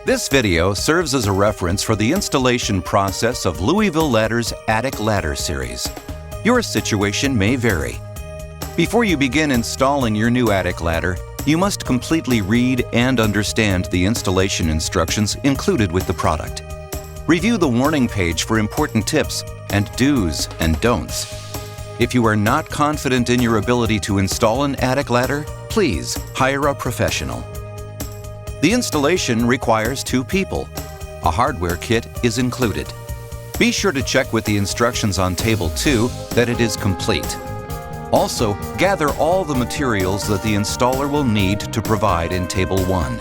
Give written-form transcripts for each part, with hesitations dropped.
This video serves as a reference for the installation process of Louisville Ladder's attic ladder series. Your situation may vary. Before you begin installing your new attic ladder, you must completely read and understand the installation instructions included with the product. Review the warning page for important tips and do's and don'ts. If you are not confident in your ability to install an attic ladder, please hire a professional. The installation requires 2 people. A hardware kit is included. Be sure to check with the instructions on Table 2 that it is complete. Also, gather all the materials that the installer will need to provide in Table 1.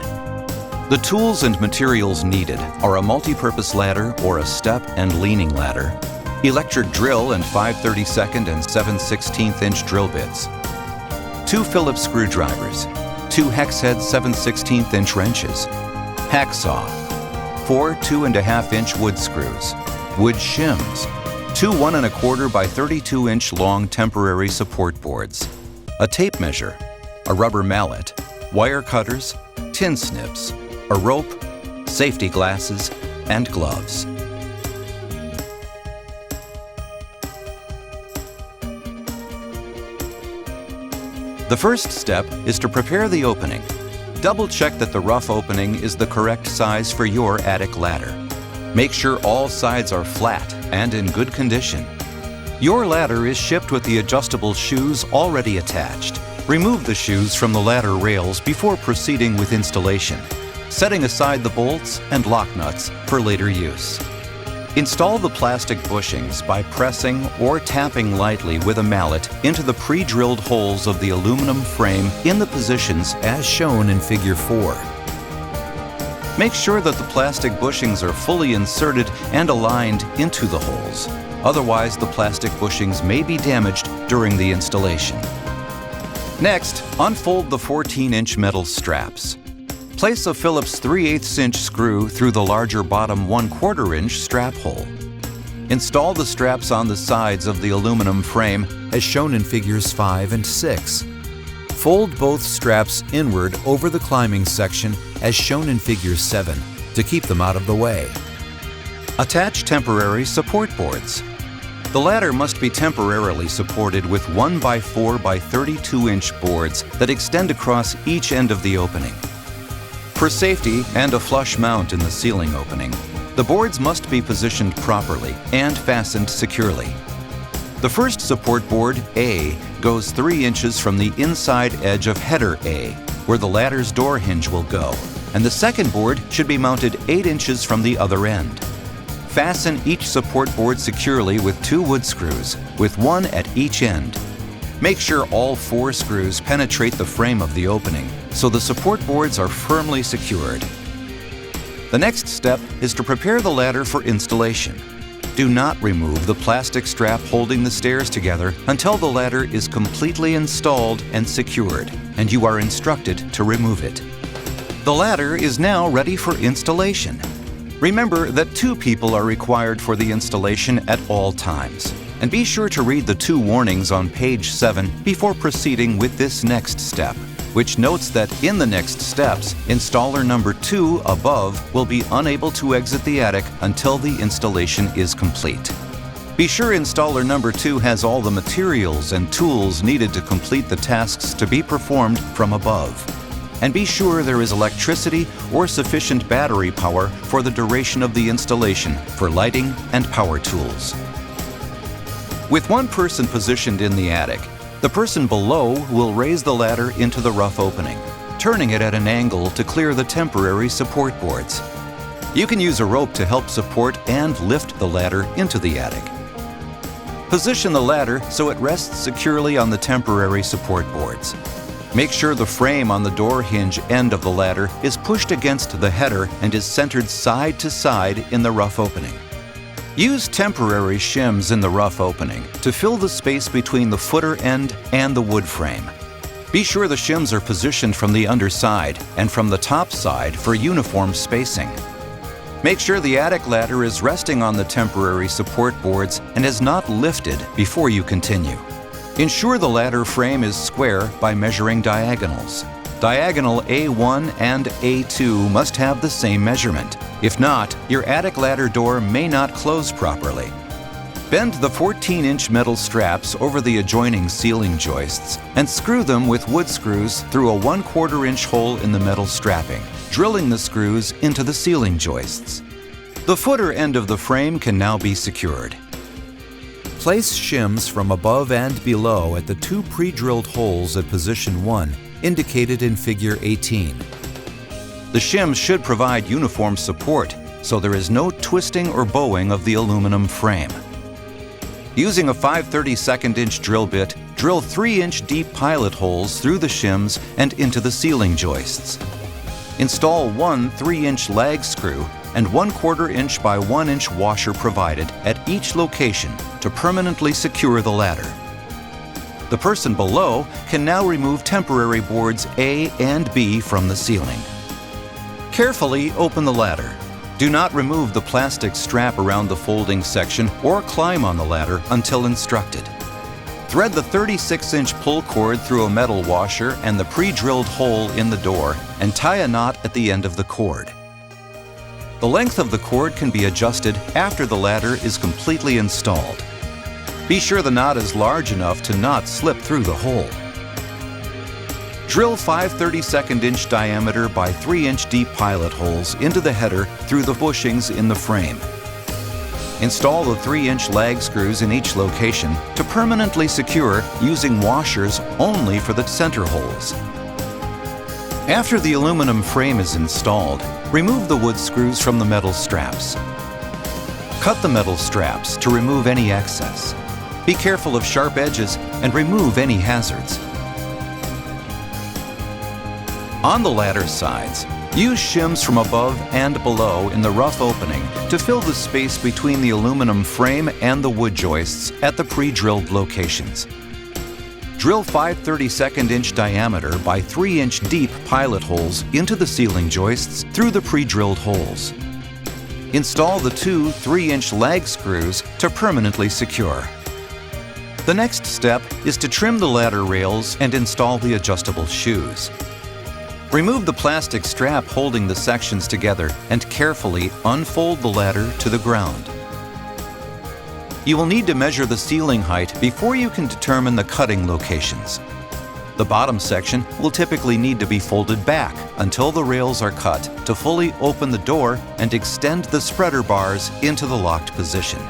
The tools and materials needed are a multi-purpose ladder or a step and leaning ladder, electric drill and 5/32 and 7/16" drill bits, 2 Phillips screwdrivers, 2 hex head 7/16" wrenches, hacksaw, 4 2.5" wood screws, wood shims, 2 1¼ by 32" long temporary support boards, a tape measure, a rubber mallet, wire cutters, tin snips, a rope, safety glasses, and gloves. The first step is to prepare the opening. Double-check that the rough opening is the correct size for your attic ladder. Make sure all sides are flat and in good condition. Your ladder is shipped with the adjustable shoes already attached. Remove the shoes from the ladder rails before proceeding with installation, setting aside the bolts and lock nuts for later use. Install the plastic bushings by pressing or tapping lightly with a mallet into the pre-drilled holes of the aluminum frame in the positions as shown in Figure 4. Make sure that the plastic bushings are fully inserted and aligned into the holes. Otherwise, the plastic bushings may be damaged during the installation. Next, unfold the 14" metal straps. Place a Phillips 3/8" screw through the larger bottom 1/4" strap hole. Install the straps on the sides of the aluminum frame as shown in Figures 5 and 6. Fold both straps inward over the climbing section as shown in Figure 7 to keep them out of the way. Attach temporary support boards. The ladder must be temporarily supported with 1x4 by 32" boards that extend across each end of the opening. For safety and a flush mount in the ceiling opening, the boards must be positioned properly and fastened securely. The first support board, A, goes 3 inches from the inside edge of header A, where the ladder's door hinge will go, and the second board should be mounted 8 inches from the other end. Fasten each support board securely with 2 wood screws, with 1 at each end. Make sure all 4 screws penetrate the frame of the opening, so the support boards are firmly secured. The next step is to prepare the ladder for installation. Do not remove the plastic strap holding the stairs together until the ladder is completely installed and secured, and you are instructed to remove it. The ladder is now ready for installation. Remember that 2 people are required for the installation at all times. And be sure to read the 2 warnings on page 7 before proceeding with this next step, which notes that in the next steps, installer number 2 above will be unable to exit the attic until the installation is complete. Be sure installer number 2 has all the materials and tools needed to complete the tasks to be performed from above. And be sure there is electricity or sufficient battery power for the duration of the installation for lighting and power tools. With 1 person positioned in the attic, the person below will raise the ladder into the rough opening, turning it at an angle to clear the temporary support boards. You can use a rope to help support and lift the ladder into the attic. Position the ladder so it rests securely on the temporary support boards. Make sure the frame on the door hinge end of the ladder is pushed against the header and is centered side to side in the rough opening. Use temporary shims in the rough opening to fill the space between the footer end and the wood frame. Be sure the shims are positioned from the underside and from the top side for uniform spacing. Make sure the attic ladder is resting on the temporary support boards and is not lifted before you continue. Ensure the ladder frame is square by measuring diagonals. Diagonal A1 and A2 must have the same measurement. If not, your attic ladder door may not close properly. Bend the 14-inch metal straps over the adjoining ceiling joists and screw them with wood screws through a 1/4 inch hole in the metal strapping, drilling the screws into the ceiling joists. The footer end of the frame can now be secured. Place shims from above and below at the 2 pre-drilled holes at position 1, indicated in Figure 18. The shims should provide uniform support, so there is no twisting or bowing of the aluminum frame. Using a 5/32" drill bit, drill 3-inch deep pilot holes through the shims and into the ceiling joists. Install one 3-inch lag screw and 1/4 inch by 1 inch washer provided at each location to permanently secure the ladder. The person below can now remove temporary boards A and B from the ceiling. Carefully open the ladder. Do not remove the plastic strap around the folding section or climb on the ladder until instructed. Thread the 36-inch pull cord through a metal washer and the pre-drilled hole in the door and tie a knot at the end of the cord. The length of the cord can be adjusted after the ladder is completely installed. Be sure the knot is large enough to not slip through the hole. Drill 5 32-inch diameter by 3-inch deep pilot holes into the header through the bushings in the frame. Install the 3-inch lag screws in each location to permanently secure using washers only for the center holes. After the aluminum frame is installed, remove the wood screws from the metal straps. Cut the metal straps to remove any excess. Be careful of sharp edges and remove any hazards. On the ladder sides, use shims from above and below in the rough opening to fill the space between the aluminum frame and the wood joists at the pre-drilled locations. Drill 5 32-inch diameter by 3-inch deep pilot holes into the ceiling joists through the pre-drilled holes. Install the 2 3-inch lag screws to permanently secure. The next step is to trim the ladder rails and install the adjustable shoes. Remove the plastic strap holding the sections together and carefully unfold the ladder to the ground. You will need to measure the ceiling height before you can determine the cutting locations. The bottom section will typically need to be folded back until the rails are cut to fully open the door and extend the spreader bars into the locked position.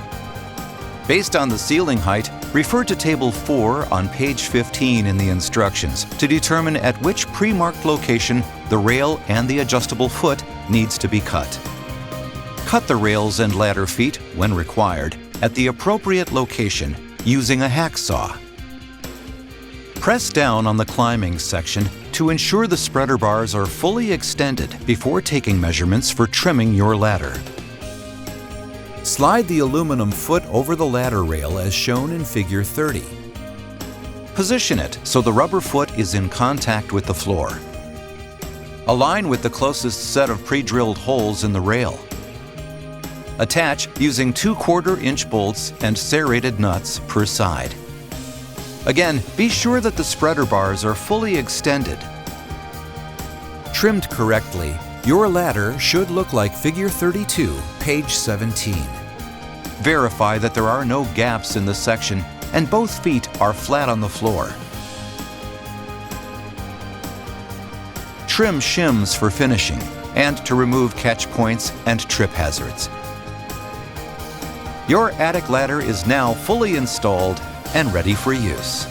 Based on the ceiling height, refer to Table 4 on page 15 in the instructions to determine at which pre-marked location the rail and the adjustable foot needs to be cut. Cut the rails and ladder feet, when required, at the appropriate location using a hacksaw. Press down on the climbing section to ensure the spreader bars are fully extended before taking measurements for trimming your ladder. Slide the aluminum foot over the ladder rail as shown in Figure 30. Position it so the rubber foot is in contact with the floor. Align with the closest set of pre-drilled holes in the rail. Attach using 2/4 inch bolts and serrated nuts per side. Again, be sure that the spreader bars are fully extended. Trimmed correctly, your ladder should look like Figure 32, page 17. Verify that there are no gaps in the section and both feet are flat on the floor. Trim shims for finishing and to remove catch points and trip hazards. Your attic ladder is now fully installed and ready for use.